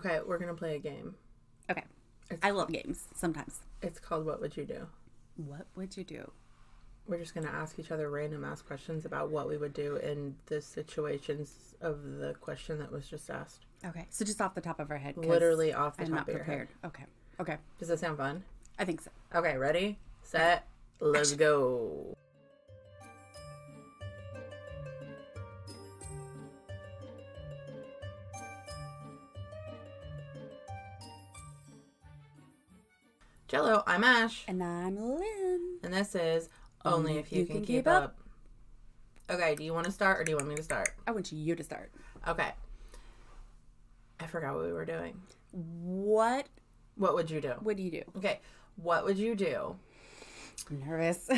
Okay, we're going to play a game. Okay. I love games sometimes. It's called What Would You Do? What would you do? We're just going to ask each other random ass questions about what we would do in the situations of the question that was just asked. Okay. So just off the top of our head. Literally off the I'm top not of your prepared. head. Okay. Does that sound fun? I think so. Okay, ready, set, let's go. Jello, I'm Ash. And I'm Lynn. And this is Only If You Can Keep Up. Okay, do you want to start or do you want me to start? I want you to start. Okay. I forgot what we were doing. What would you do? would you do? Okay, what would you do? I'm nervous.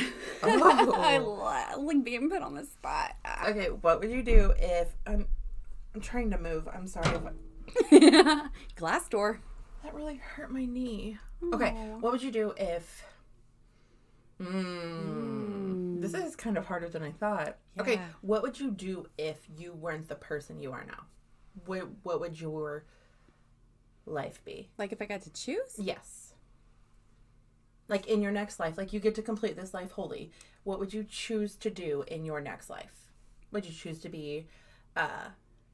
Oh. I like being put on the spot. Okay, what would you do if... I'm trying to move. I'm sorry if Glass door. That really hurt my knee. Okay, what would you do if... This is kind of harder than I thought. Yeah. Okay, what would you do if you weren't the person you are now? What would your life be? Like if I got to choose? Yes. Like in your next life, like you get to complete this life wholly. What would you choose to do in your next life? Would you choose to be,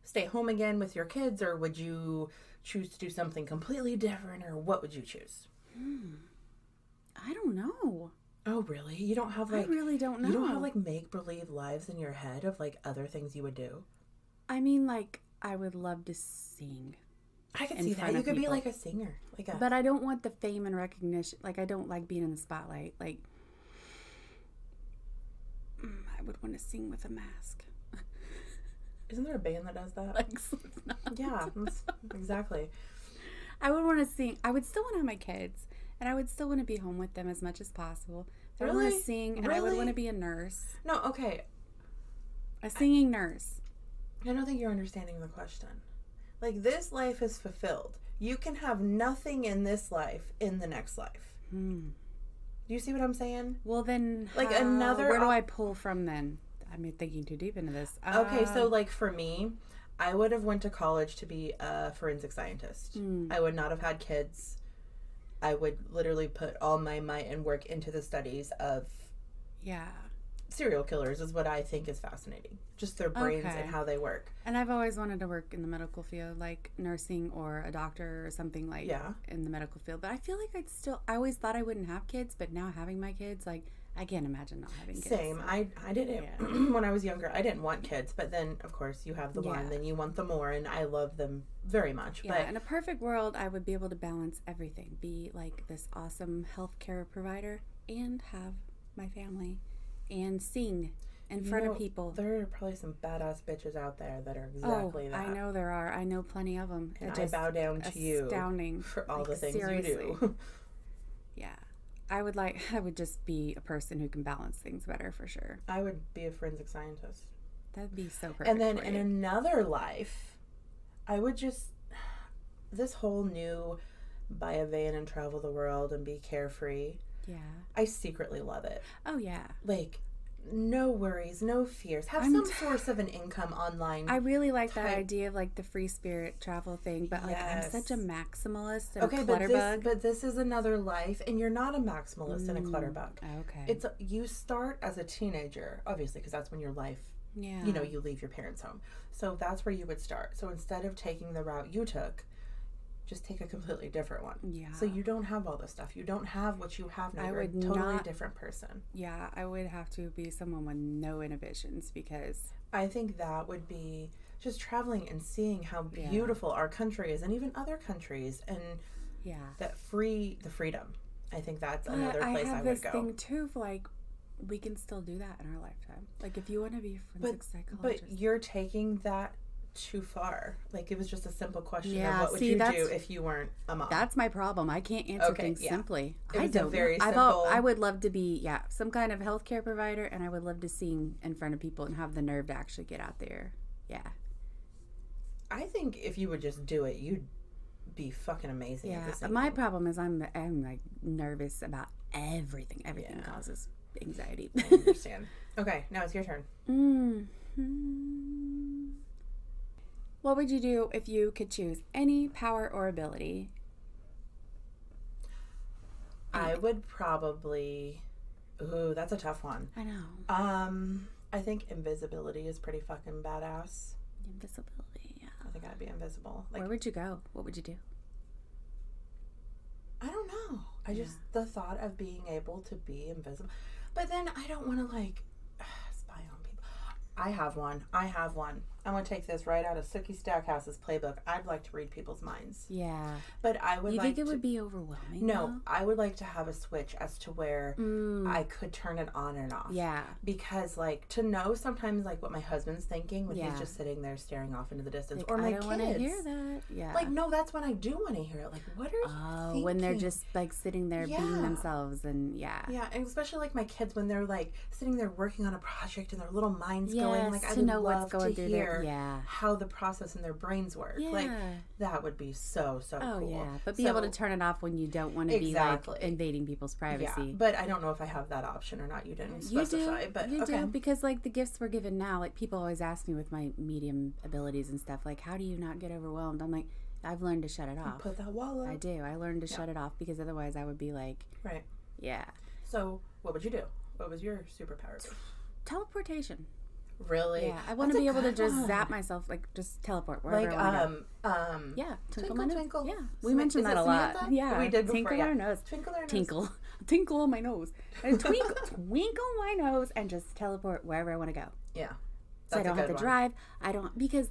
stay home again with your kids, or would you choose to do something completely different, or what would you choose? I don't know. Oh, really? You don't have like... I really don't know. You don't have like make-believe lives in your head of like other things you would do? I mean, like, I would love to sing. I could see that. You could be like a singer. But I don't want the fame and recognition. Like, I don't like being in the spotlight. Like, I would want to sing with a mask. Isn't there a band that does that? Like Slipknot. Yeah, exactly. I would want to sing. I would still want to have my kids. And I would still want to be home with them as much as possible. I would want to sing, and I would want to be a nurse. No, okay. A singing nurse. I don't think you're understanding the question. Like, this life is fulfilled. You can have nothing in this life in the next life. Do you see what I'm saying? Well, then, like where do I pull from then? I'm thinking too deep into this. Okay, so like for me, I would have went to college to be a forensic scientist. I would not have had kids. I would literally put all my might and work into the studies of serial killers is what I think is fascinating. Just their brains and how they work. And I've always wanted to work in the medical field, like nursing or a doctor or something like in the medical field. But I feel like I always thought I wouldn't have kids, but now having my kids, like, I can't imagine not having kids. Same. I did it when I was younger. I didn't want kids, but then, of course, you have the one, then you want the more, and I love them very much. Yeah, but in a perfect world, I would be able to balance everything. Be, like, this awesome healthcare provider and have my family and sing in front of people. There are probably some badass bitches out there that are exactly that. I know there are. I know plenty of them. And I bow down to you. Astounding. For all the things you do. Yeah. I would just be a person who can balance things better for sure. I would be a forensic scientist. That'd be so perfect. And then in another life, I would just, this whole new buy a van and travel the world and be carefree. Yeah. I secretly love it. Oh, yeah. Like, no worries, no fears. Have some source of an income online. I really like that idea of like the free spirit travel thing, but like I'm such a maximalist and a clutterbug. But this is another life, and you're not a maximalist and a clutterbug. Okay. You start as a teenager, obviously, because that's when your life, you leave your parents' home. So that's where you would start. So instead of taking the route you took, just take a completely different one. Yeah. So you don't have all this stuff. You don't have what you have now. You're a totally different person. Yeah, I would have to be someone with no inhibitions because I think that would be just traveling and seeing how beautiful our country is and even other countries and the freedom. I think that's another place I would go. I have this thing too of like we can still do that in our lifetime. Like if you want to be a forensic psychologist. But you're taking that too far. Like it was just a simple question of what would you do if you weren't a mom. That's my problem. I can't answer things simply. It's a very simple. I would love to be some kind of healthcare provider, and I would love to sing in front of people and have the nerve to actually get out there. Yeah. I think if you would just do it, you'd be fucking amazing. Yeah. My problem is I'm like nervous about everything. Everything causes anxiety. I understand. Okay, now it's your turn. What would you do if you could choose any power or ability? I would probably... Ooh, that's a tough one. I know. I think invisibility is pretty fucking badass. Invisibility, yeah. I think I'd be invisible. Where would you go? What would you do? I don't know. The thought of being able to be invisible. But then I don't want to, spy on people. I have one. I'm going to take this right out of Sookie Stackhouse's playbook. I'd like to read people's minds. Yeah. But I would You think it would be overwhelming? No, though? I would like to have a switch as to where I could turn it on and off. Yeah. Because, to know sometimes, what my husband's thinking when he's just sitting there staring off into the distance. Or my kids. I don't want to hear that. Yeah. No, that's when I do want to hear it. What are you thinking? When they're just, sitting there being themselves and, Yeah, and especially, my kids when they're, sitting there working on a project and their little minds going. I to would know love what's going to through hear their, how the process in their brains work. Yeah. That would be so cool. Oh, yeah. But be able to turn it off when you don't want to be, invading people's privacy. Yeah, but I don't know if I have that option or not. You didn't specify. You do. But you do, because, the gifts we're given now, people always ask me with my medium abilities and stuff, how do you not get overwhelmed? I'm like, I've learned to shut it off. Put that wall up. I do. I learned to shut it off because otherwise I would be Right. Yeah. So, what would you do? What was your superpower? Teleportation. Really? Yeah, I want to be able to just zap myself, just teleport wherever I want to go. Yeah, twinkle my nose. Twinkle. Yeah, we mentioned that a lot. Yeah, we did twinkle our nose. Tinkle on my nose. And twinkle my nose, and just teleport wherever I want to go. Yeah, so I don't have to drive. I don't, because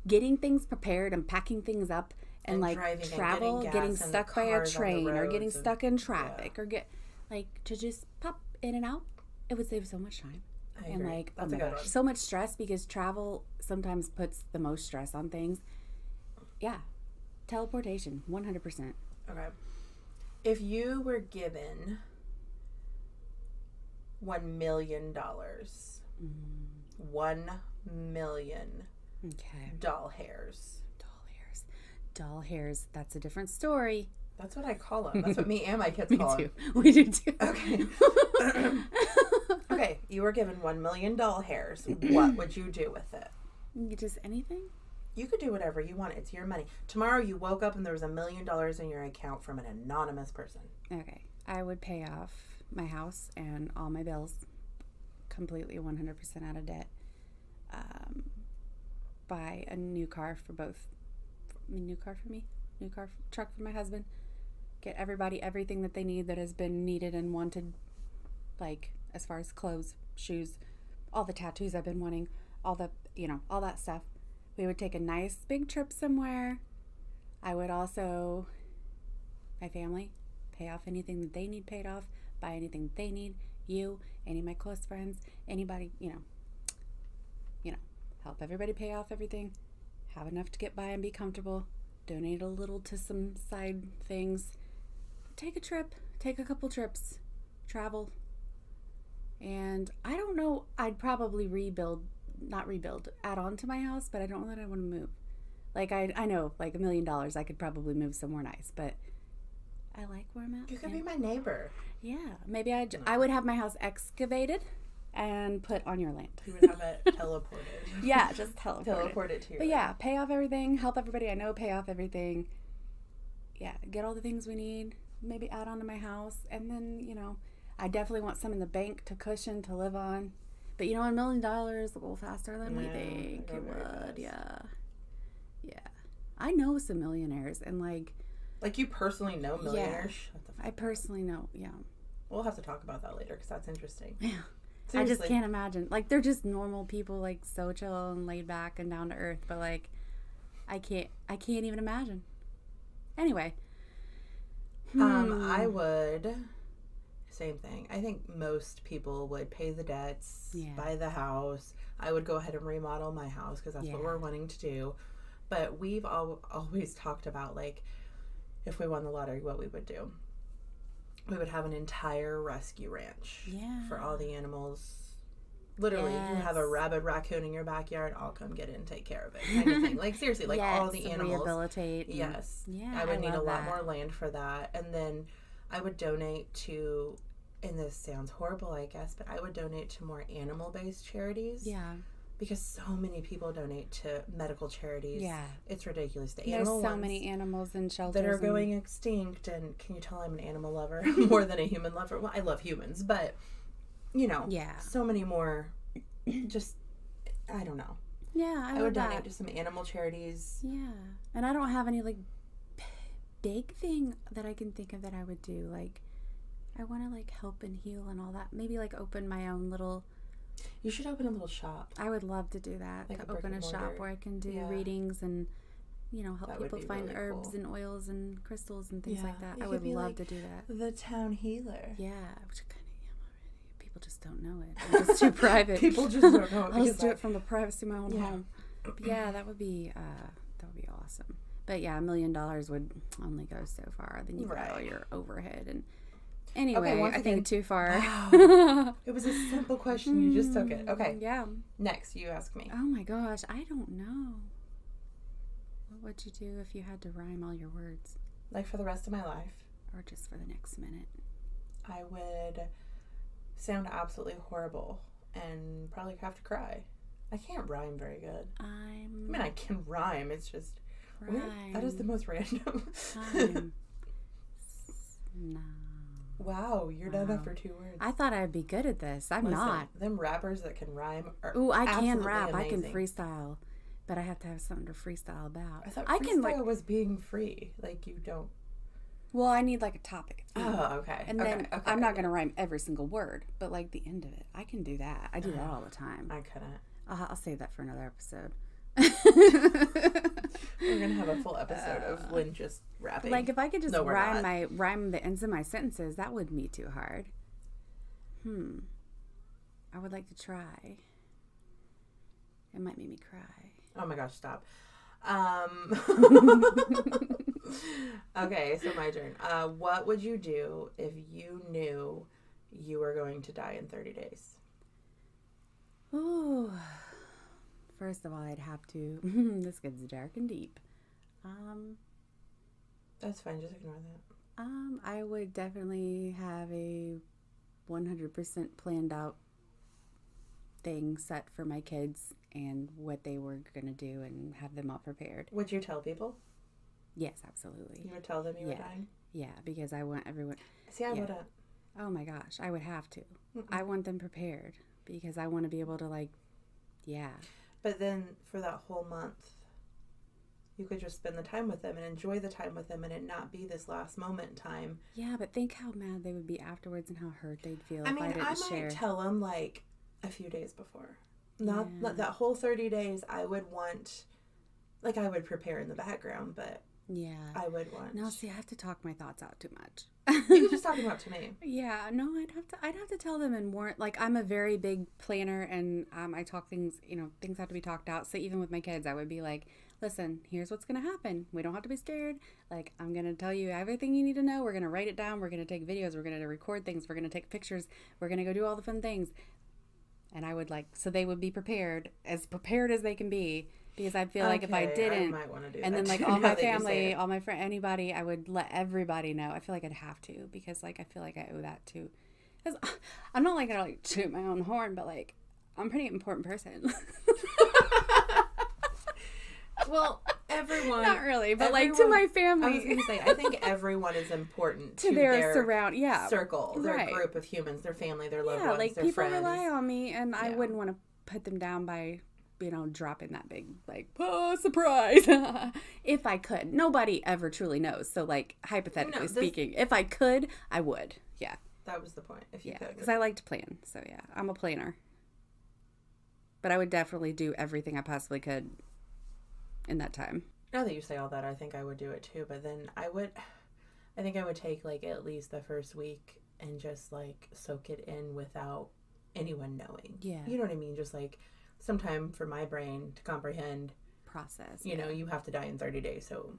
getting things prepared and packing things up and travel, getting stuck by a train or getting stuck in traffic or to just pop in and out, it would save so much time. And that's a good one. So much stress, because travel sometimes puts the most stress on things. Yeah. Teleportation, 100%. Okay. If you were given $1 million, 1 million doll hairs. Doll hairs, that's a different story. That's what I call them. That's what me and my kids call them. We do too. Okay. Okay, you were given $1 million doll hairs. What would you do with it? Just anything? You could do whatever you want. It's your money. Tomorrow you woke up and there was $1 million in your account from an anonymous person. Okay. I would pay off my house and all my bills completely, 100% out of debt. Buy a new car for both. New car for me. Truck for my husband. Get everybody everything that they need that has been needed and wanted, as far as clothes, shoes, all the tattoos I've been wanting, all that stuff. We would take a nice big trip somewhere. I would also, my family, pay off anything that they need paid off, buy anything that they need, any of my close friends, anybody, help everybody pay off everything, have enough to get by and be comfortable, donate a little to some side things, take a couple trips, travel. And I don't know, I'd probably add on to my house, but I don't know that I want to move. I know, $1 million, I could probably move somewhere nice, but I like where I'm at. You could be my neighbor. Yeah, maybe I would have my house excavated and put on your land. You would have it teleported. Yeah, just teleport it to you. But yeah, pay off everything, help everybody I know pay off everything. Yeah, get all the things we need, maybe add on to my house, and then, I definitely want some in the bank to cushion, to live on. But $1 million will go faster than we think it would. Yeah. I know some millionaires, and you personally know millionaires? Yeah, Shut the fuck I personally know. Yeah. We'll have to talk about that later because that's interesting. Yeah. Seriously. I just can't imagine. They're just normal people, so chill and laid back and down to earth. But I can't even imagine. Anyway. I would. Same thing. I think most people would pay the debts, buy the house. I would go ahead and remodel my house because that's what we're wanting to do. But we've always talked about, if we won the lottery, what we would do. We would have an entire rescue ranch for all the animals. Literally, you have a rabid raccoon in your backyard, I'll come get it and take care of it, kind of thing. Seriously, all the animals. Rehabilitate. Yes. Yeah, I would need a lot more land for that. And then I would donate to, and this sounds horrible, I guess, but I would donate to more animal-based charities. Yeah. because so many people donate to medical charities. Yeah. It's ridiculous. There's so many animals in shelters that are going extinct, and can you tell I'm an animal lover more than a human lover? Well, I love humans, but, so many more, just, I don't know. Yeah, I would donate to some animal charities. Yeah. And I don't have any, like, big thing that I can think of that I would do. Like, I want to, like, help and heal and all that. Maybe, like, open my own little... You should open a little shop. I would love to do that. Like to open a shop where I can do readings and, help people find really herbs and oils and crystals and things like that. I would love to do that. The town healer. Yeah, which I kind of am already. People just don't know it. I'm just too private. People just don't know it. I'll just do it from the privacy of my own home. But yeah, that would be awesome. But yeah, $1 million would only go so far. Then you got all your overhead and. Anyway, I think too far. Wow. It was a simple question. You just took it. Okay. Yeah. Next, you ask me. Oh my gosh, I don't know. What would you do if you had to rhyme all your words? Like for the rest of my life? Or just for the next minute? I would sound absolutely horrible and probably have to cry. I can't rhyme very good. I mean, I can rhyme. It's just... Rhyme. That is the most random. No. Wow, you're done after 2 words. I thought I'd be good at this. I'm not. Them rappers that can rhyme are Ooh, I can rap. amazing. I can freestyle. But I have to have something to freestyle about. I thought freestyle was being free. Like, you don't... Well, I need, like, a topic. Oh, okay. And then I'm not going to rhyme every single word. But, like, the end of it. I can do that. I do that all the time. I couldn't. I'll save that for another episode. We're gonna have a full episode of Lynn just rapping. Like if I could just rhyme the ends of my sentences, that wouldn't be too hard. I would like to try. It might make me cry. Oh my gosh, stop. Okay, so my turn. What would you do if you knew you were going to die in 30 days? Ooh. First of all, I'd have to... this gets dark and deep. That's fine. Just ignore that. I would definitely have a 100% planned out thing set for my kids and what they were going to do and have them all prepared. Would you tell people? Yes, absolutely. You would tell them you were dying? Yeah, because I want everyone... See, I wouldn't. Oh my gosh, I would have to. I want them prepared because I want to be able to But then for that whole month, you could just spend the time with them and enjoy the time with them and it not be this last moment in time. Yeah, but think how mad they would be afterwards and how hurt they'd feel if I didn't share. I might tell them like a few days before. Not that whole 30 days. I would want, like I would prepare in the background, but I would want. No, see, I have to talk my thoughts out too much. You can just talk about to me. Yeah, no, I'd have to tell them and more. Like I'm a very big planner, and I talk things. Things have to be talked out. So even with my kids, I would be like, "Listen, here's what's gonna happen. We don't have to be scared. Like I'm gonna tell you everything you need to know. We're gonna write it down. We're gonna take videos. We're gonna record things. We're gonna take pictures. We're gonna go do all the fun things." And I would so they would be prepared as they can be. Because I feel like if I didn't, I might want to do and that then too, all my family, all my friends, anybody, I would let everybody know. I feel like I'd have to because I feel like I owe that to. Because I'm not gonna toot my own horn, but I'm a pretty important person. Well, everyone. Not really, but to my family. I was gonna say, I think everyone is important to their circle, their group of humans, their family, their loved ones, their people friends. Rely on me, and I wouldn't want to put them down by. Dropping that big, surprise. If I could. Nobody ever truly knows. So, hypothetically speaking, if I could, I would. Yeah. That was the point. If you could. Because I like to plan. So, yeah. I'm a planner. But I would definitely do everything I possibly could in that time. Now that you say all that, I think I would do it too. But then I think I would take, at least the first week and just, soak it in without anyone knowing. Yeah. You know what I mean? Just, some time for my brain to comprehend. Process. You have to die in 30 days. So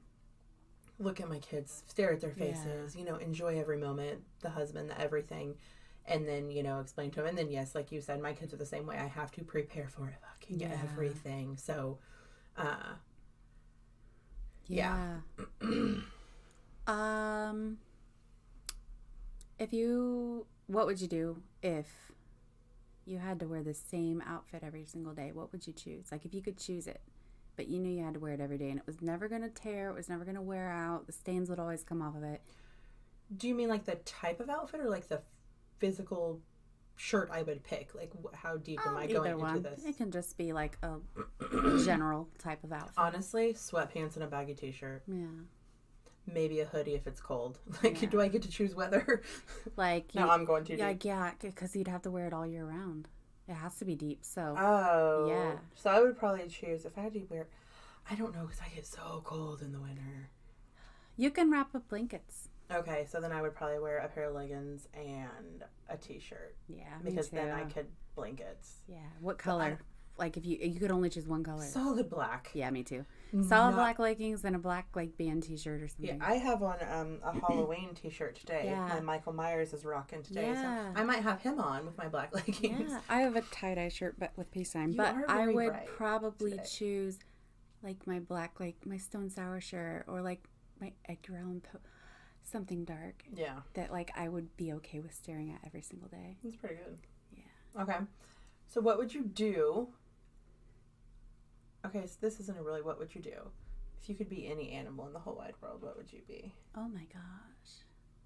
look at my kids, stare at their faces, enjoy every moment, the husband, the everything. And then, explain to them. And then, yes, like you said, my kids are the same way. I have to prepare for fucking everything. So, what would you do if you had to wear the same outfit every single day, what would you choose? Like, if you could choose it, but you knew you had to wear it every day, and it was never going to tear, it was never going to wear out, the stains would always come off of it. Do you mean like the type of outfit or like the physical shirt I would pick? Like, how deep am I going into this? It can just be like a general type of outfit. Honestly, sweatpants and a baggy t-shirt. Yeah. Maybe a hoodie if it's cold. Like, do I get to choose weather? Like, no, I'm going too deep. Yeah, because you'd have to wear it all year round. It has to be deep, so. Oh. Yeah. So I would probably choose, if I had to wear, I don't know, because I get so cold in the winter. You can wrap up blankets. Okay, so then I would probably wear a pair of leggings and a t-shirt. Yeah, because then I could blankets. Yeah. What color? Like, if you could only choose one color. Solid black. Yeah, me too. Solid black leggings and a black, like, band t-shirt or something. Yeah, I have on a Halloween t-shirt today. Yeah. My Michael Myers is rocking today. Yeah. So I might have him on with my black leggings. Yeah, I have a tie-dye shirt but with peace sign. You but are I very would bright probably today. choose, like, my black, like, my Stone Sour shirt or, like, my Edgar Allan Poe. Something dark. Yeah. That, like, I would be okay with staring at every single day. That's pretty good. Yeah. Okay. So what would you do? Okay, so this isn't a really what would you do. If you could be any animal in the whole wide world, what would you be? Oh my gosh.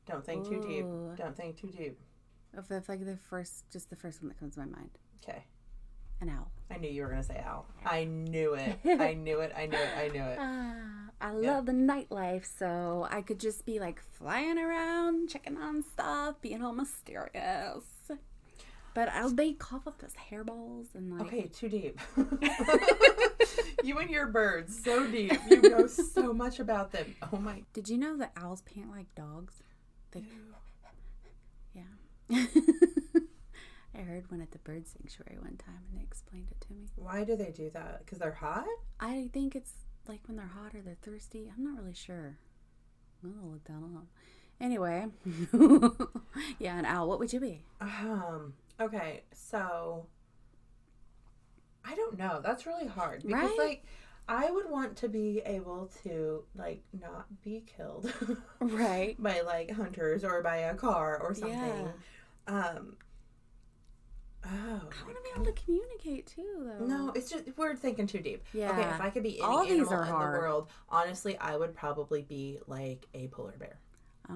Don't think too deep. Don't think too deep. If like the first one that comes to my mind. Okay. An owl. I knew you were going to say owl. I knew it. I knew it. I knew it. I knew it. I love the nightlife, so I could just be like flying around, checking on stuff, being all mysterious. But they cough up those hairballs and like... Okay, too deep. You and your birds, so deep. You know so much about them. Oh my... Did you know that owls pant like dogs? They... Yeah. I heard one at the bird sanctuary one time and they explained it to me. Why do they do that? Because they're hot? I think it's like when they're hot or they're thirsty. I'm not really sure. I'll look that up. Anyway. Yeah, an owl. What would you be? Okay, so I don't know. That's really hard. Because, right? like, I would want to be able to, like, not be killed. Right. By, like, hunters or by a car or something. Yeah. I want to be able to communicate, too, though. No, it's just, we're thinking too deep. Yeah. Okay, if I could be any All these animal are in hard. the world, honestly, I would probably be, like, a polar bear.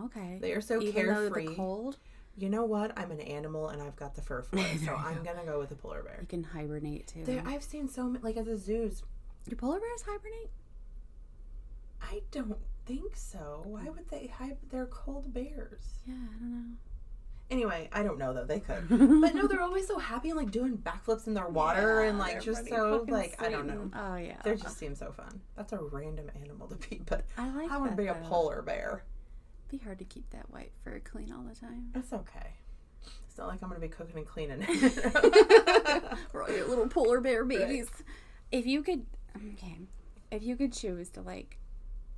Okay. They are so Even carefree. Though the cold? You know what? I'm an animal and I've got the fur for it, so I'm going to go with a polar bear. You can hibernate, too. I've seen so many, like, at the zoos. Do polar bears hibernate? I don't think so. Why would they They're cold bears. Yeah, I don't know. Anyway, I don't know, though. They could. But no, they're always so happy and, like, doing backflips in their water and, like, just so, like, I don't know. Oh, yeah. They just seem so fun. That's a random animal to be, but I would be a polar bear. It'd be hard to keep that white fur clean all the time. It's okay. It's not like I'm going to be cooking and cleaning. We're all your little polar bear babies. Right. If you could choose to, like,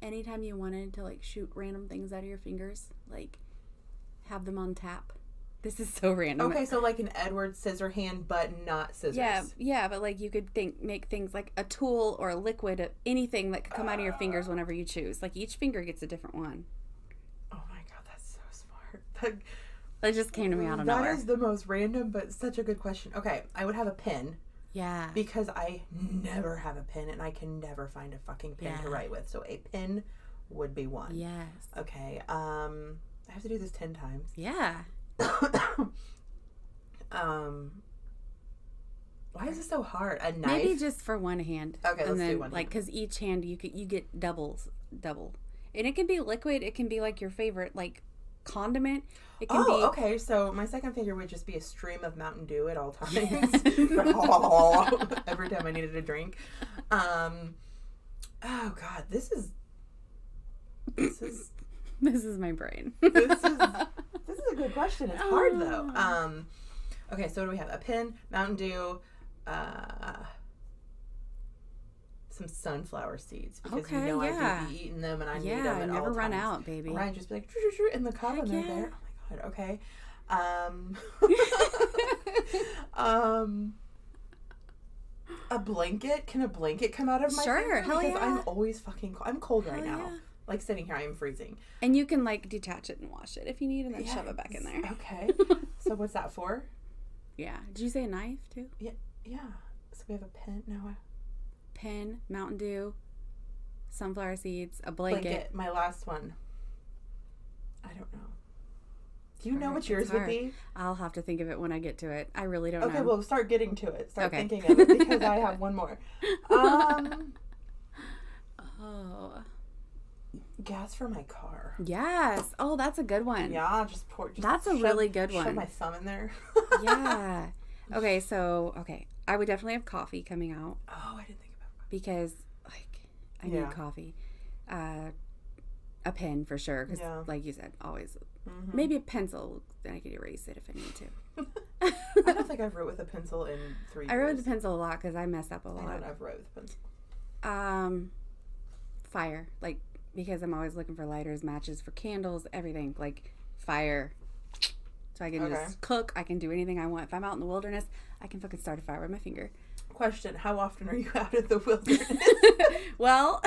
anytime you wanted to, like, shoot random things out of your fingers, like, have them on tap. This is so random. Okay, so like an Edward Scissorhand, but not scissors. Yeah, but like you could make things like a tool or a liquid, anything that could come out of your fingers whenever you choose. Like each finger gets a different one. Oh my god, that's so smart. That just came to me out of nowhere. That is the most random, but such a good question. Okay, I would have a pen. Yeah. Because I never have a pen and I can never find a fucking pen to write with. So a pen would be one. Yes. Okay. I have to do this 10 times. Yeah. Why is this so hard? A knife? Maybe just for one hand. Okay, let's do one. Like, because each hand you get double, and it can be liquid. It can be like your favorite like condiment. It can be. Okay. So my second finger would just be a stream of Mountain Dew at all times. Every time I needed a drink. Oh God, this is This is my brain. This is a good question. It's hard though. Okay, so what do we have? A pen, Mountain Dew, some sunflower seeds because you know I do be eating them and I need them at all times. Yeah, never run out, baby. Right, just be like in the cup and they're there. Oh my god. Okay. A blanket? Can a blanket come out of my finger? Hell because yeah. I'm always fucking cold. I'm cold right now. Yeah. Like sitting here, I am freezing. And you can like detach it and wash it if you need and then shove it back in there. Okay. So what's that for? Yeah. Did you say a knife too? Yeah. So we have a pen. No. Pen, Mountain Dew, sunflower seeds, a blanket. My last one. I don't know. Do you know what yours would be? I'll have to think of it when I get to it. I really don't know. Okay, well, start getting to it. Start thinking of it because I have one more. Gas for my car. Yes. Oh, that's a good one. Yeah, that's a really good one. Shove my thumb in there. Yeah. Okay, I would definitely have coffee coming out. Oh, I didn't think about that. Because, like, I need coffee. A pen for sure. Because, like you said, always. Mm-hmm. Maybe a pencil. Then I could erase it if I need to. I don't think I've wrote with a pencil in 3 years. I wrote with a pencil a lot because I mess up a lot. I don't have wrote with a pencil. Fire. Like, because I'm always looking for lighters, matches, for candles, everything. Like, fire. So I can just cook. I can do anything I want. If I'm out in the wilderness, I can fucking start a fire with my finger. Question: how often are you out in the wilderness? Well,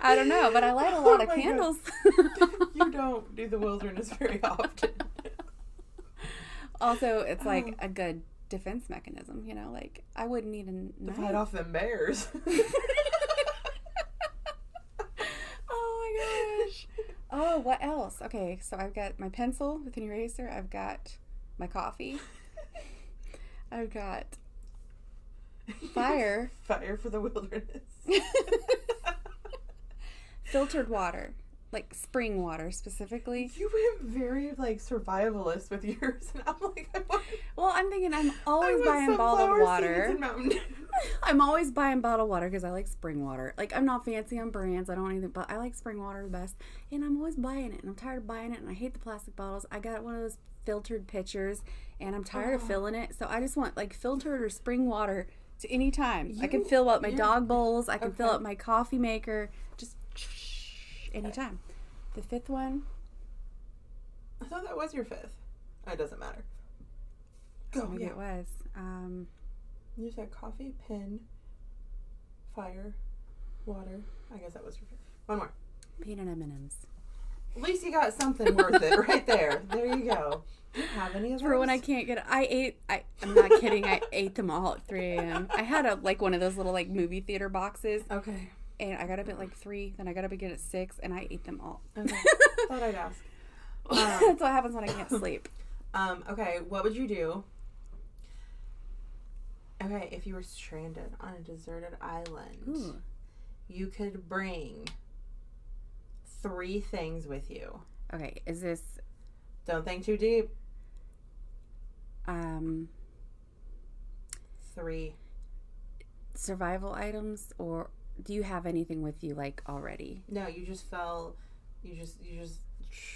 I don't know, but I light a lot of candles. You don't do the wilderness very often. Also, it's like a good defense mechanism, you know? Like, I wouldn't need a knife. To fight off them bears. Oh my gosh. Oh, what else? Okay, so I've got my pencil with an eraser. I've got my coffee. I've got fire. Fire for the wilderness. Filtered water. Like spring water specifically. You went very like survivalist with yours, and I'm like, well, I'm thinking I'm always buying bottled water. I'm always buying bottled water because I like spring water. Like, I'm not fancy on brands. I don't anything, but I like spring water the best, and I'm always buying it. And I'm tired of buying it, and I hate the plastic bottles. I got one of those filtered pitchers, and I'm tired of filling it. So I just want like filtered or spring water to any time. I can fill up my dog bowls. I can fill up my coffee maker. Just anytime. The fifth one. I thought that was your fifth. It doesn't matter. Go. Maybe it was. You said coffee, pen, fire, water. I guess that was your fifth. One more. Peanut M&Ms. At least you got something worth it right there. There you go. Do you have any of those? For when I can't get it. I'm not kidding. I ate them all at 3 a.m. I had one of those little like movie theater boxes. Okay. And I got up at like 3, then I got up again at 6, and I ate them all. Okay. Thought I'd ask. That's what happens when I can't sleep. Okay, what would you do? Okay, if you were stranded on a deserted island, you could bring 3 things with you. Okay, is this... Don't think too deep. 3. Survival items, or... Do you have anything with you, like, already? No, you just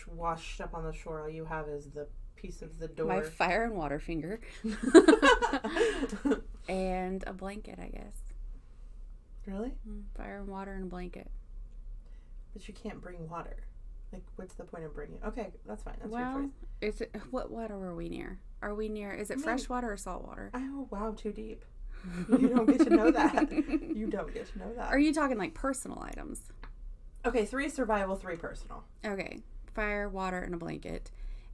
washed up on the shore. All you have is the piece of the door. My fire and water finger. And a blanket, I guess. Really? Fire and water and a blanket. But you can't bring water. Like, what's the point of bringing... Okay, that's fine. That's your choice. What water are we near? Is it fresh water or salt water? Oh, wow, too deep. You don't get to know that. You don't get to know that. Are you talking like personal items? Okay, 3 survival, 3 personal. Okay. Fire, water, and a blanket.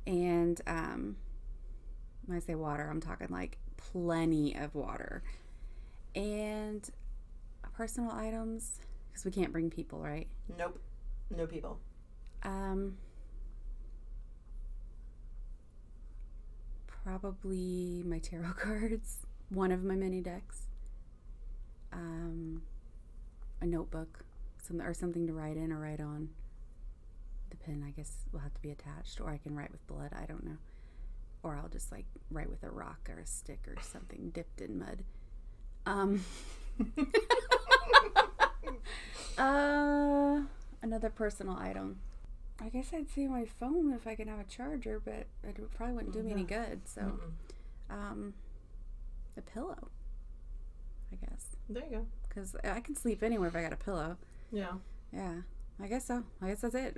And when I say water, I'm talking like plenty of water. And personal items, because we can't bring people, right? Nope. No people. Probably my tarot cards. One of my mini decks, a notebook, something to write in or write on. The pen, I guess, will have to be attached, or I can write with blood. I don't know, or I'll just like write with a rock or a stick or something dipped in mud. Another personal item. I guess I'd say my phone if I can have a charger, but it probably wouldn't do me any good. So, a pillow, I guess. There you go. Because I can sleep anywhere if I got a pillow. Yeah. Yeah. I guess so. I guess that's it.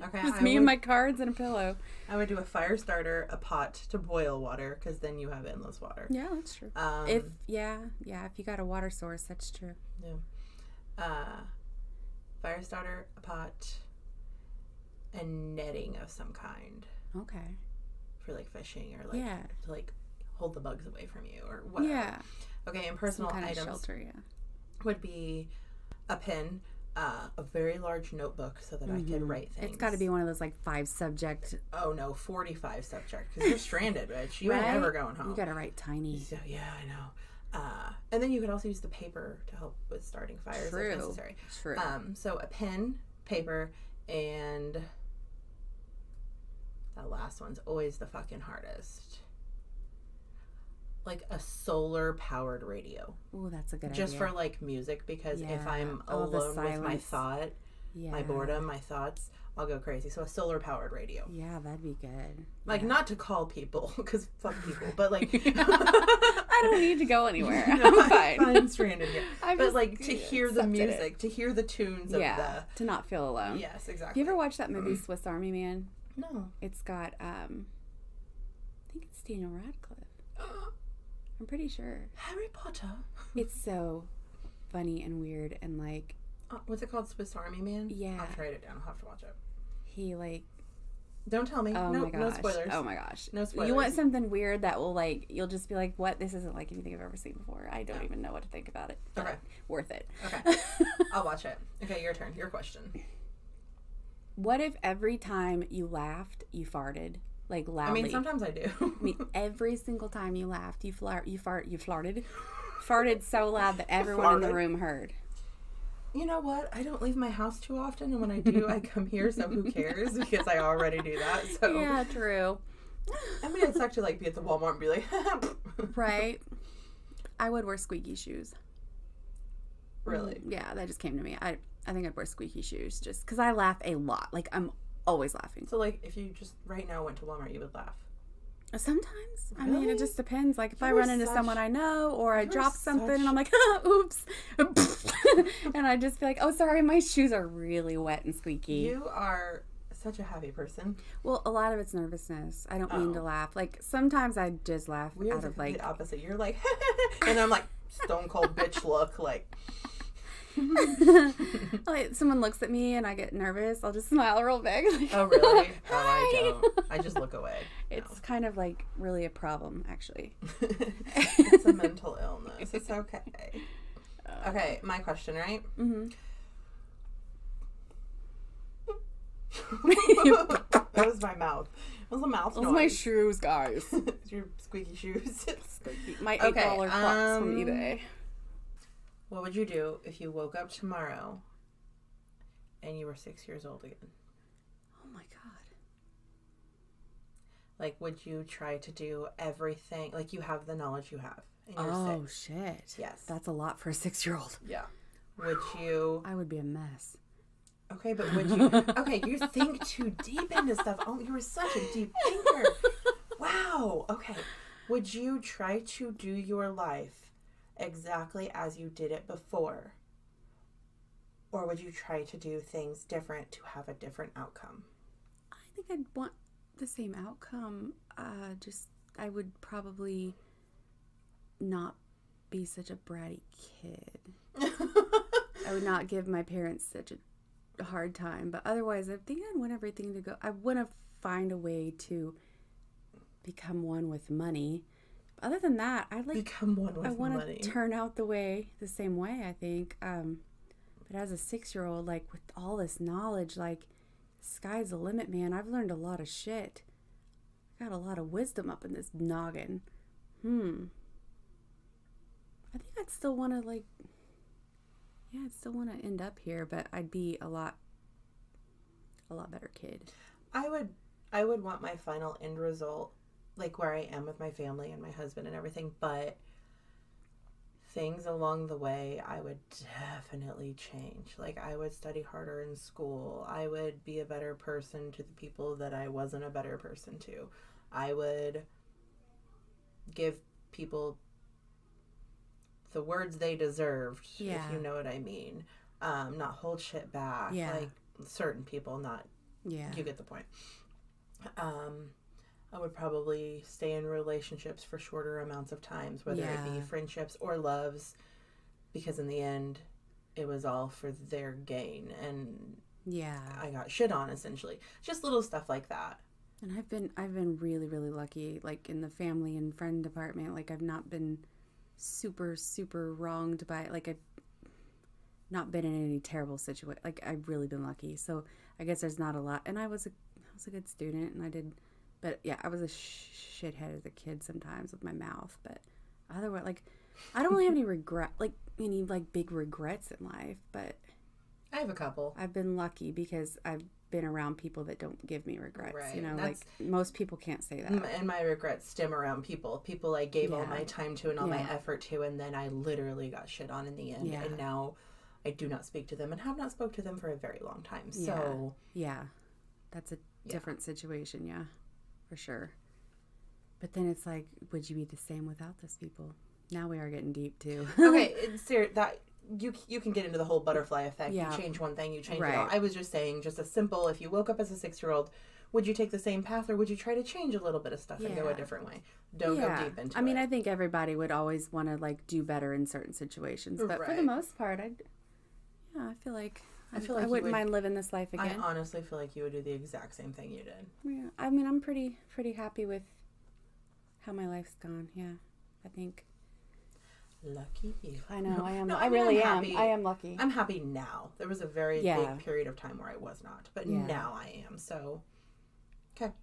Okay. Just me and my cards and a pillow. I would do a fire starter, a pot to boil water, because then you have endless water. Yeah, that's true. If you got a water source, that's true. Yeah. Fire starter, a pot, and netting of some kind. Okay. For like fishing or like to like hold the bugs away from you or whatever. Yeah. Okay, and personal Some kind items of shelter, yeah. would be a pen, a very large notebook so that I could write things. It's got to be one of those, like, 5 subject. Oh, no, 45 subject, because you're stranded, bitch. You Right? ain't never going home. You got to write tiny. So, yeah, I know. And then you could also use the paper to help with starting fires if necessary. True. So a pen, paper, and that last one's always the fucking hardest. Like a solar-powered radio. Ooh, that's a good Just idea. for, like, music, because if Yeah. I'm Oh, the alone with my silence. thought, my boredom, my thoughts, I'll go crazy. So a solar-powered radio. Yeah, that'd be good. Like, not to call people, because fuck people, but, like... I don't need to go anywhere. No, I'm fine. I'm fine stranded here. But, just like, to hear the accepted music, to hear the tunes of Yeah, to not feel alone. Yes, exactly. You ever watch that movie Swiss Army Man? No. It's got, I think it's Daniel Radcliffe. I'm pretty sure. Harry Potter. It's so funny and weird and, like... what's it called? Swiss Army Man? Yeah. I'll have to write it down. I'll have to watch it. He, like... Don't tell me. Oh, no, my gosh. no spoilers. Oh, my gosh. No spoilers. You want something weird that will, like... You'll just be like, what? This isn't like anything I've ever seen before. I don't even know what to think about it. But Okay. Worth it. Okay. I'll watch it. Okay, your turn. Your question. What if every time you laughed, you farted? Like, loudly. I mean, sometimes I do. I mean, every single time you laughed, you farted so loud that everyone in the room heard. You know what? I don't leave my house too often, and when I do, I come here, so who cares? Because I already do that, so... Yeah, true. I mean, it's actually like be at the Walmart and be like... Right. I would wear squeaky shoes. Really? Yeah, that just came to me. I think I'd wear squeaky shoes just because I laugh a lot. Like, I'm always laughing. So, like, if you just right now went to Walmart, you would laugh? Sometimes. I Really? mean, it just depends. Like, if I You are run into such- someone I know or I you are drop something such- and I'm like, oops. And I just be like, oh, sorry, my shoes are really wet and squeaky. You are such a happy person. Well, a lot of it's nervousness. I don't mean to Oh. laugh. Like, sometimes I just laugh We are out the of, complete like... opposite. You're like, and I'm like, stone cold bitch look, like... Like, someone looks at me and I get nervous, I'll just smile real big. Like, Oh, really? Oh, I Hi. don't. I just look away. It's kind of like really a problem, actually. It's a mental illness. It's okay. Okay, my question, right? Mm-hmm. That was my mouth. It was a mouth Those noise. are my shoes, guys. Your squeaky shoes. My $8 Okay, Crocs from eBay. What would you do if you woke up tomorrow and you were 6 years old again? Oh my god. Like, would you try to do everything? Like, you have the knowledge you have. And you're Oh, 6. shit. Yes. That's a lot for a 6-year-old. Yeah. Would you... I would be a mess. Okay, but would you... Okay, you think too deep into stuff. Oh, you were such a deep thinker. Wow. Okay. Would you try to do your life exactly as you did it before? Or would you try to do things different to have a different outcome? I think I'd want the same outcome. I would probably not be such a bratty kid. I would not give my parents such a hard time. But otherwise, I think I'd want everything to go. I want to find a way to become one with money. Other than that, I'd like become one with I want money. to turn out the same way, I think. But as a 6-year-old, like, with all this knowledge, like, sky's the limit, man. I've learned a lot of shit. Got a lot of wisdom up in this noggin. I think I'd still want to, like... Yeah, I'd still want to end up here, but I'd be a lot better kid. I would want my final end result, like where I am with my family and my husband and everything, but things along the way I would definitely change. Like, I would study harder in school. I would be a better person to the people that I wasn't a better person to. I would give people the words they deserved, if you know what I mean. Not hold shit back. Yeah. Like, certain people, not... Yeah. You get the point. I would probably stay in relationships for shorter amounts of times, whether it be friendships or loves, because in the end, it was all for their gain, and I got shit on, essentially. Just little stuff like that. And I've been really, really lucky, like in the family and friend department. Like I've not been super, super wronged by, like I've not been in any terrible situation. Like I've really been lucky. So I guess there's not a lot. And I was a good student, and but yeah, I was a shithead as a kid sometimes with my mouth. But otherwise, like I don't really have any big regrets in life. But I have a couple. I've been lucky because I've been around people that don't give me regrets. Right. You know, like most people can't say that. And my regrets stem around people I gave all my time to and all my effort to, and then I literally got shit on in the end. And now I do not speak to them and have not spoke to them for a very long time. So yeah, that's a different situation. Yeah, for sure. But then it's like, would you be the same without those people? Now we are getting deep too. Okay, that you can get into the whole butterfly effect. Yeah. You change one thing, you change it all. I was just saying, just a simple, if you woke up as a 6-year-old, would you take the same path, or would you try to change a little bit of stuff and go a different way? Don't go deep into it. I mean, I think everybody would always want to like do better in certain situations, but for the most part, I feel like I wouldn't mind living this life again. I honestly feel like you would do the exact same thing you did. Yeah, I mean, I'm pretty happy with how my life's gone. Yeah, I think. Lucky you. I know, I am. No, I really am. I am lucky. I'm happy now. There was a very big period of time where I was not, but now I am. So, okay.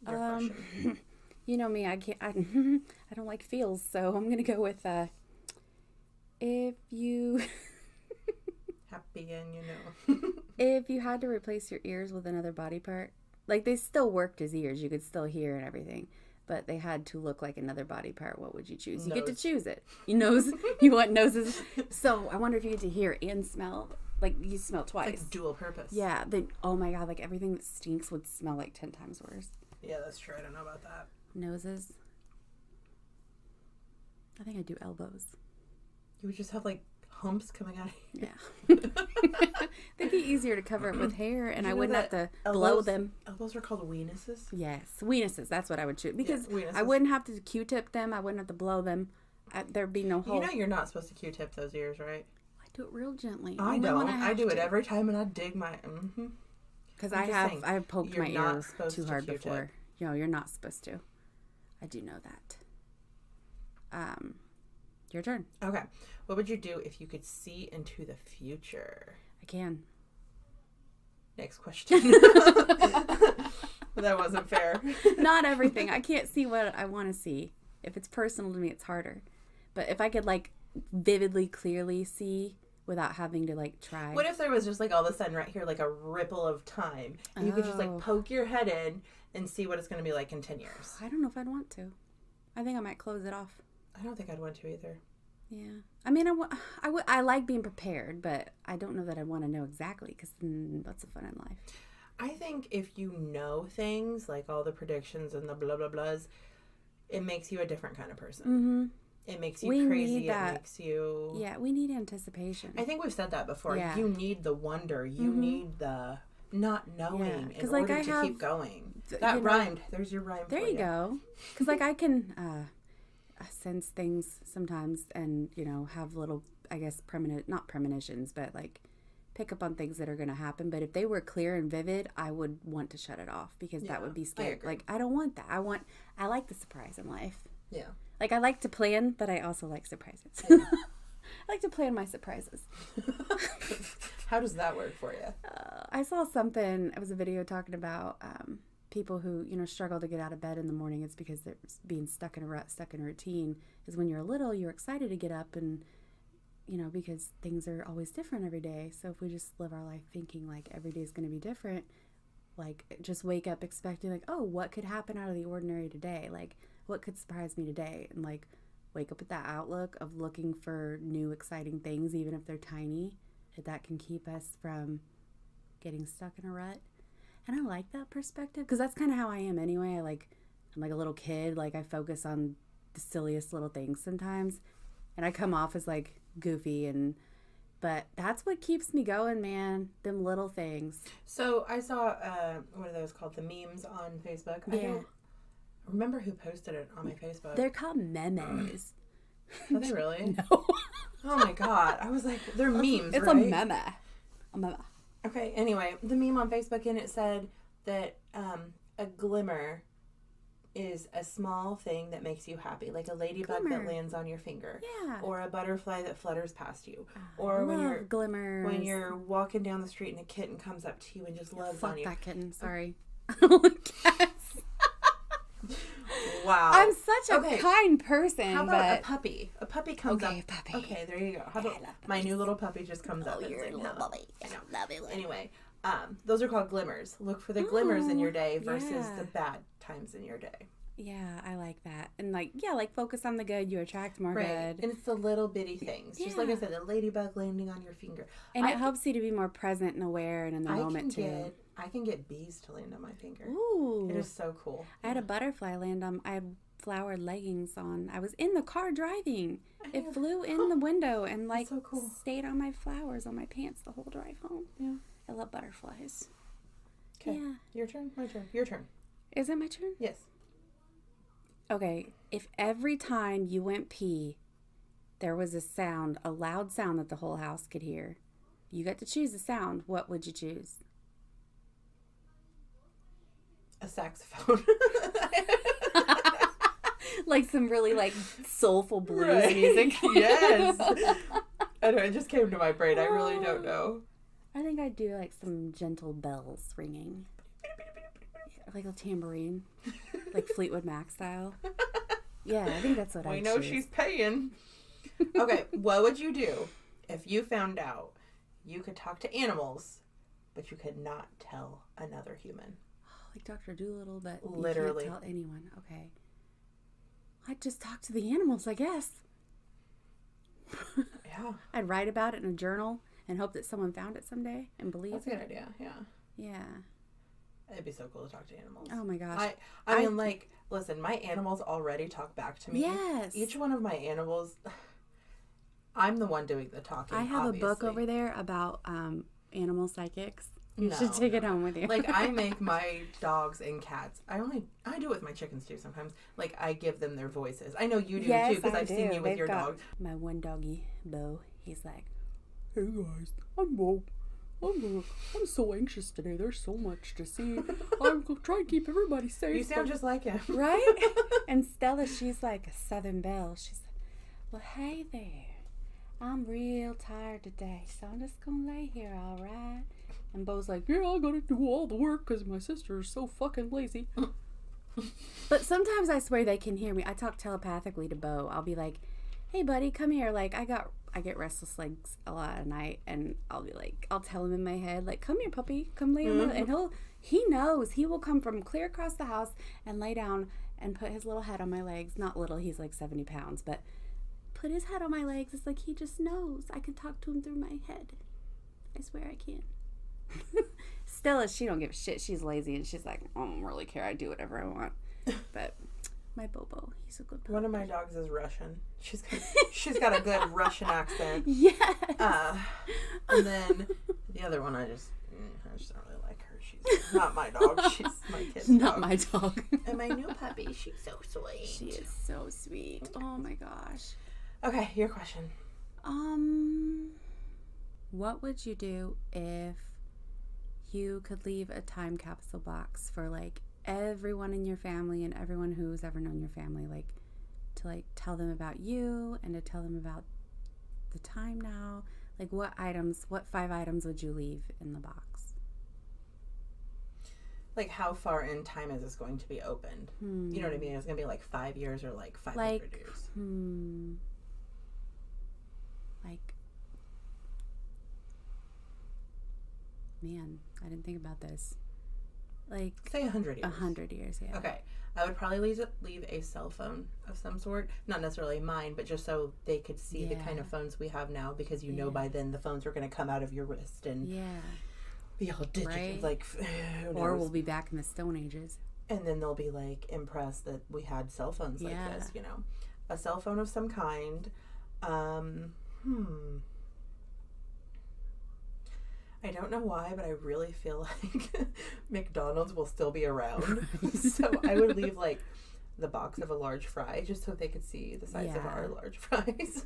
Your question. You know me. I don't like feels, so I'm gonna go with if you. Happy and If you had to replace your ears with another body part, like they still worked as ears, you could still hear and everything, but they had to look like another body part, what would you choose? You get to choose it. Your nose, you want noses. So I wonder if you get to hear and smell, like you smell twice. It's like dual purpose. Yeah. Then, oh my God, like everything that stinks would smell like 10 times worse. Yeah, that's true. I don't know about that. Noses. I think I'd do elbows. You would just have like humps coming out of you. Yeah. They'd be easier to cover up with hair, and I wouldn't have to blow them. Elbows are called weenuses? Yes, weenuses. That's what I would choose. Because I wouldn't have to Q-tip them. I wouldn't have to blow them. There'd be no hole. You know you're not supposed to Q-tip those ears, right? I do it real gently. I don't. I do it every time, and I dig my... Because I've poked my ears too hard before. No, you're not supposed to. I do know that. Your turn. Okay. What would you do if you could see into the future? I can. Next question. That wasn't fair. Not everything. I can't see what I want to see. If it's personal to me, it's harder. But if I could like vividly, clearly see without having to like try. What if there was just like all of a sudden right here, like a ripple of time? And you could just like poke your head in and see what it's going to be like in 10 years. I don't know if I'd want to. I think I might close it off. I don't think I'd want to either. Yeah. I mean, I like being prepared, but I don't know that I want to know exactly because that's the fun in life. I think if you know things, like all the predictions and the blah, blah, blahs, it makes you a different kind of person. Mm-hmm. It makes you crazy. It makes you... Yeah, we need anticipation. I think we've said that before. Yeah. You need the wonder. You need the not knowing in order to keep going. That rhymed. There's your rhyme there for you go. Because like I can... sense things sometimes and have little not premonitions but like pick up on things that are going to happen, but if they were clear and vivid I would want to shut it off because that would be scary. Like I don't want that. I like the surprise in life. Like I like to plan, but I also like surprises. I like to plan my surprises. How does that work for you? I saw something, it was a video talking about people who, struggle to get out of bed in the morning. It's because they're being stuck in a rut, stuck in a routine. Is when you're little, you're excited to get up and, because things are always different every day. So if we just live our life thinking like every day is going to be different, like just wake up expecting like, oh, what could happen out of the ordinary today? Like what could surprise me today? And like wake up with that outlook of looking for new exciting things, even if they're tiny, that can keep us from getting stuck in a rut. And I like that perspective because that's kind of how I am anyway. I'm like a little kid. Like I focus on the silliest little things sometimes. And I come off as like goofy but that's what keeps me going, man. Them little things. So I saw, what are those called? The memes on Facebook. Yeah. I don't remember who posted it on my Facebook. They're called memes. Are they really? No. Oh my God. I was like, they're memes, it's right? It's a meme. A meme. Okay, anyway, the meme on Facebook, and it said that a glimmer is a small thing that makes you happy, like a ladybug that lands on your finger, or a butterfly that flutters past you, or when you're walking down the street and a kitten comes up to you and just loves on you. Fuck that kitten. Sorry. I don't like cats. Wow. I'm such a kind person. How about a puppy? A puppy comes up. Okay, puppy. Okay, there you go. How about my new little puppy just comes up and says, "No, puppy. I know. Love it." Anyway, those are called glimmers. Look for the glimmers in your day versus the bad times in your day. Yeah, I like that. And like focus on the good, you attract more good. And it's the little bitty things. Just like I said, the ladybug landing on your finger. And it helps you to be more present and aware and in the moment too. I can get bees to land on my finger. Ooh. It is so cool. I had a butterfly land on, I had flowered leggings on. I was in the car driving. It flew in the window and like so cool. Stayed on my flowers on my pants the whole drive home. Yeah. I love butterflies. Okay. Yeah. Your turn? My turn. Your turn. Is it my turn? Yes. Okay. If every time you went pee, there was a sound, a loud sound that the whole house could hear, you got to choose a sound, what would you choose? A saxophone. Like some really like soulful blues music. Yes. I know, it just came to my brain. I really don't know. I think I'd do like some gentle bells ringing. Like a tambourine. Like Fleetwood Mac style. Yeah, I think that's what I'd choose. We know she's paying. Okay, what would you do if you found out you could talk to animals, but you could not tell another human? Like Dr. Dolittle, but literally you can't tell anyone. Okay. I'd just talk to the animals, I guess. Yeah. I'd write about it in a journal and hope that someone found it someday and believed it. That's a good idea, yeah. Yeah. It'd be so cool to talk to animals. Oh my gosh. I mean, like, listen, my animals already talk back to me. Yes. Each one of my animals, I'm the one doing the talking, I have a book over there about animal psychics. You should take it home with you. Like, I make my dogs and cats. I do it with my chickens too sometimes. Like, I give them their voices. I know you do too, because I've seen you with your dog. My one doggy, Bo, he's like, "Hey guys, I'm Bo. I'm so anxious today. There's so much to see. I'm trying to keep everybody safe." You sound just like him. Right? And Stella, she's like a Southern belle. She's like, "Well, hey there. I'm real tired today, so I'm just going to lay here, all right?" And Bo's like, "Yeah, I gotta do all the work because my sister is so fucking lazy." But sometimes I swear they can hear me. I talk telepathically to Bo. I'll be like, "Hey, buddy, come here." Like, I get restless legs a lot at night, and I'll be like, I'll tell him in my head, like, "Come here, puppy, come lay on," and he knows. He will come from clear across the house and lay down and put his little head on my legs. Not little, he's like 70 pounds, but put his head on my legs. It's like he just knows. I can talk to him through my head. I swear I can. Stella, she don't give a shit. She's lazy and she's like, "I don't really care. I do whatever I want." But my Bobo, he's a good puppy. One of my dogs is Russian. She's got a good Russian accent. Yes. And then the other one, I just don't really like her. She's not my dog. She's my kid's dog. Not my dog. And my new puppy, she's so sweet. She is so sweet. Oh my gosh. Okay, your question. What would you do if you could leave a time capsule box for like everyone in your family and everyone who's ever known your family, like to like tell them about you and to tell them about the time now? Like what 5 items would you leave in the box? Like how far in time is this going to be opened? You know what I mean? It's going to be like 5 years or like 500 years. Like, man, I didn't think about this. Like, say 100 years. 100 years, yeah. Okay. I would probably leave a cell phone of some sort. Not necessarily mine, but just so they could see the kind of phones we have now, because you know by then the phones are going to come out of your wrist and be all digital. Right? Like, or we'll be back in the Stone Ages. And then they'll be like impressed that we had cell phones like this, you know. A cell phone of some kind. I don't know why, but I really feel like McDonald's will still be around. So I would leave like the box of a large fry just so they could see the size of our large fries.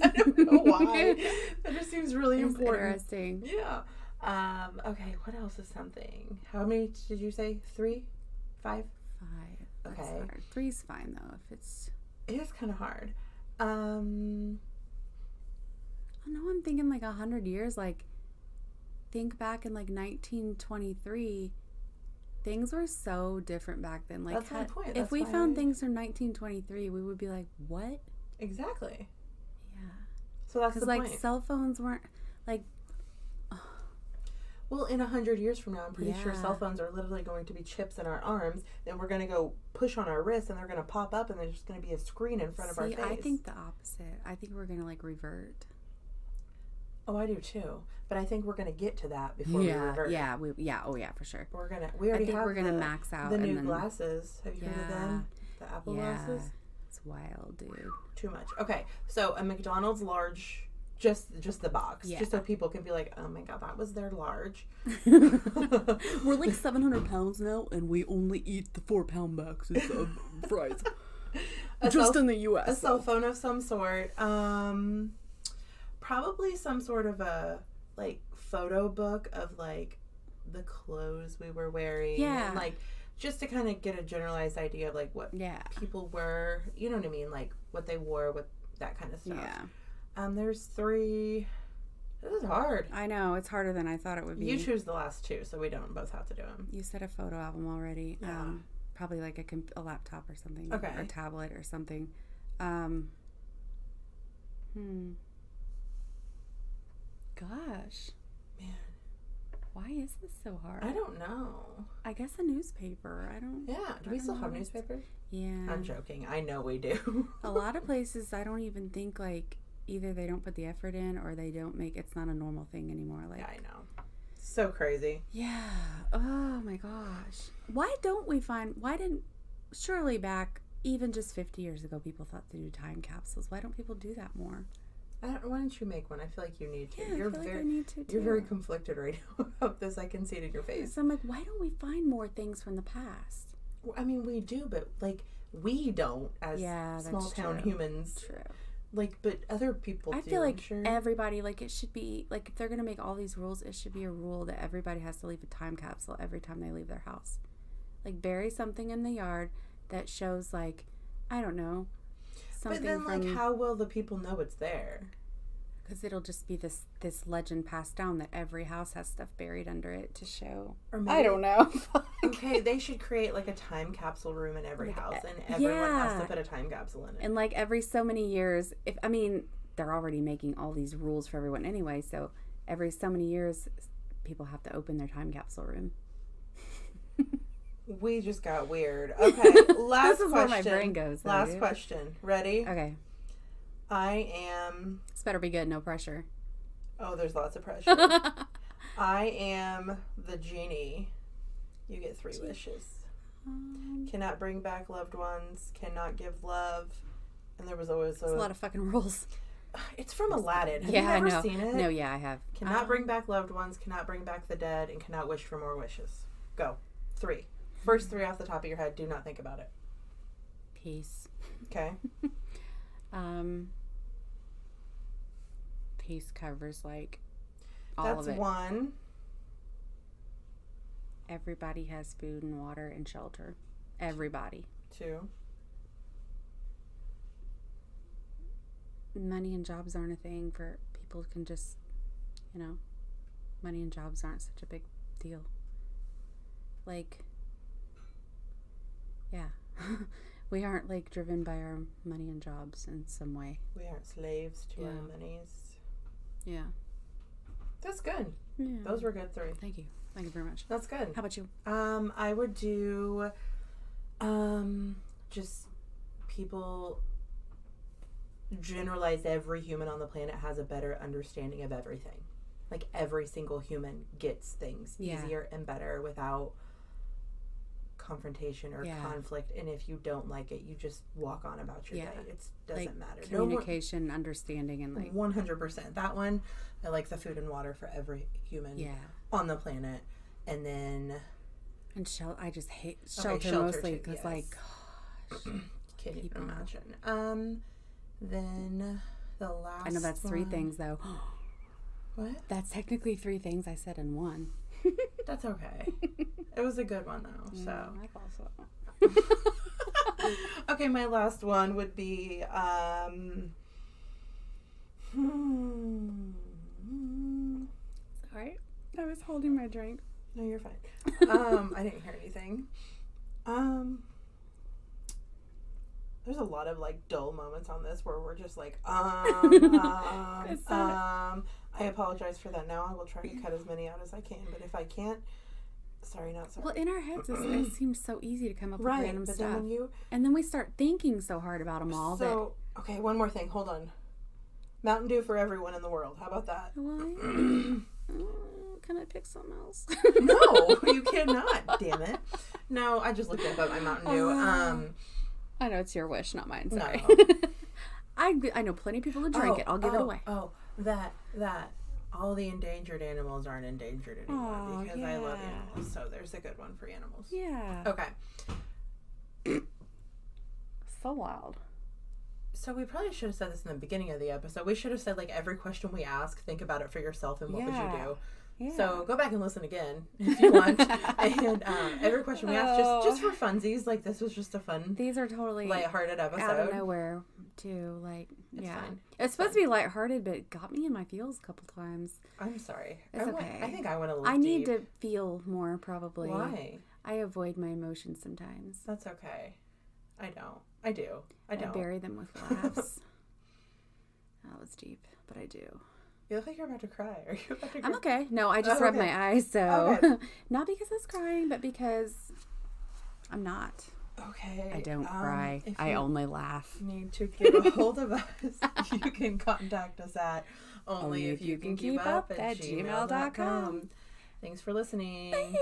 I don't know why. That just seems really important. Interesting. Yeah. Okay, what else is something? How many did you say? 3? 5? 5. That's Okay. hard. 3's fine though. If it's. It is kind of hard. Oh no, I'm thinking like 100 years. Like, think back in like 1923. Things were so different back then. Like, that's my point. If we found things from 1923, we would be like, what? Exactly. Yeah. So that's the point. Because, like, cell phones weren't, like... Well, in 100 years from now, I'm pretty sure cell phones are literally going to be chips in our arms, and we're going to go push on our wrists, and they're going to pop up, and there's just going to be a screen in front of our face. I think the opposite. I think we're going to, like, revert. Oh, I do too. But I think we're going to get to that before we revert. Oh yeah, for sure. We're going to max out the new glasses. Have you heard of them? The Apple glasses? It's wild, dude. Too much. Okay, so a McDonald's large, just the box. Just so people can be like, oh my God, that was their large. We're like 700 pounds now, and we only eat the 4-pound boxes of fries. In the U.S. A cell phone of some sort. Probably some sort of a like photo book of like the clothes we were wearing. Yeah. And, like, just to kind of get a generalized idea of like what people were, you know what I mean? Like what they wore, with that kind of stuff. Yeah. There's 3. This is hard. I know. It's harder than I thought it would be. You choose the last 2, so we don't both have to do them. You said a photo album already. Yeah. Probably like a laptop or something. Okay. Or a tablet or something. Gosh. Man. Why is this so hard? I don't know. I guess a newspaper. I don't... Yeah. Do we still have newspapers? Yeah. I'm joking. I know we do. A lot of places, I don't even think, like, either they don't put the effort in or they don't make... It's not a normal thing anymore. Like, yeah, I know. So crazy. Yeah. Oh, my gosh. Why don't we find... Why didn't... Surely back, even just 50 years ago, people thought to do time capsules. Why don't people do that more? Why don't you make one? I feel like you need to. Yeah, I feel like I need to, too. You're very conflicted right now about this. I can see it in your face. So I'm like, why don't we find more things from the past? Well, I mean, we do, but like we don't as small town humans. True. Like, but other people. I feel like everybody, like, it should be like, if they're gonna make all these rules, it should be a rule that everybody has to leave a time capsule every time they leave their house. Like, bury something in the yard that shows, like, I don't know. But then, like, how will the people know it's there? Because it'll just be this legend passed down that every house has stuff buried under it to show. Or maybe, I don't know. Okay, they should create, like, a time capsule room in every house, and everyone has to put a time capsule in it. And, like, every so many years, they're already making all these rules for everyone anyway, so every so many years, people have to open their time capsule room. We just got weird. Okay, last this is question. where my brain goes. Last question. Ready? Okay. I am... This better be good. No pressure. Oh, there's lots of pressure. I am the genie. You get 3 wishes. Cannot bring back loved ones. Cannot give love. And there was always a lot of fucking rules. It's from Aladdin. Have you ever seen it? No, yeah, I have. Cannot bring back loved ones. Cannot bring back the dead. And cannot wish for more wishes. Go. 3. First 3 off the top of your head. Do not think about it. Peace. Okay. Peace covers, like, all of it. That's 1. Everybody has food and water and shelter. Everybody. 2. Money and jobs aren't a thing for people can just, money and jobs aren't such a big deal. Like, yeah. We aren't, like, driven by our money and jobs in some way. We aren't slaves to our monies. Yeah. That's good. Yeah. Those were good 3. Thank you. Thank you very much. That's good. How about you? I would do just people generalize every human on the planet has a better understanding of everything. Like, every single human gets things easier and better without confrontation or conflict, and if you don't like it, you just walk on about your day. It doesn't matter. Communication, understanding, and, like, 100%. That one, I like the food and water for every human on the planet. And then I just hate shelter mostly because, like, gosh, can't even imagine. Then the last, I know that's 3 things though. What? That's technically 3 things I said in 1. That's okay. It was a good one though. So I thought so. okay, my last one would be Sorry, I was holding my drink. No, you're fine. I didn't hear anything. There's a lot of like dull moments on this where we're just like I apologize for that. Now I will try to cut as many out as I can, but if I can't, sorry, not sorry. Well, in our heads, it seems so easy to come up with random but stuff. Then and then we start thinking so hard about them all. So, okay, one more thing. Hold on. Mountain Dew for everyone in the world. How about that? Can I pick something else? No, you cannot. Damn it. No, I just looked up my Mountain Dew. I know it's your wish, not mine. Sorry. No. I know plenty of people who drink it. I'll give it away. Oh, that. All the endangered animals aren't endangered anymore because I love animals. So there's a good one for animals. Yeah. Okay. So loud. So we probably should have said this in the beginning of the episode. We should have said, like, every question we ask, think about it for yourself and what would you do? Yeah. So go back and listen again if you want. And every question we ask, just for funsies, like this was just a fun. These are totally lighthearted episode. Out of nowhere, too. Like, it's fine. It's supposed to be lighthearted, but it got me in my feels a couple times. I'm sorry. It's okay. I think I want to look I need deep. to feel more, probably. Why? I avoid my emotions sometimes. That's okay. I don't. I do. I don't. I bury them with laughs. That was deep, but I do. You look like you're about to cry. Are you about to cry? I'm okay. No, I just rubbed my eyes, so not because I was crying, but because I'm not. Okay. I don't cry. I only laugh. Need to get a hold of us. You can contact us at onlyifyoucankeepup@gmail.com. Thanks for listening. Bye.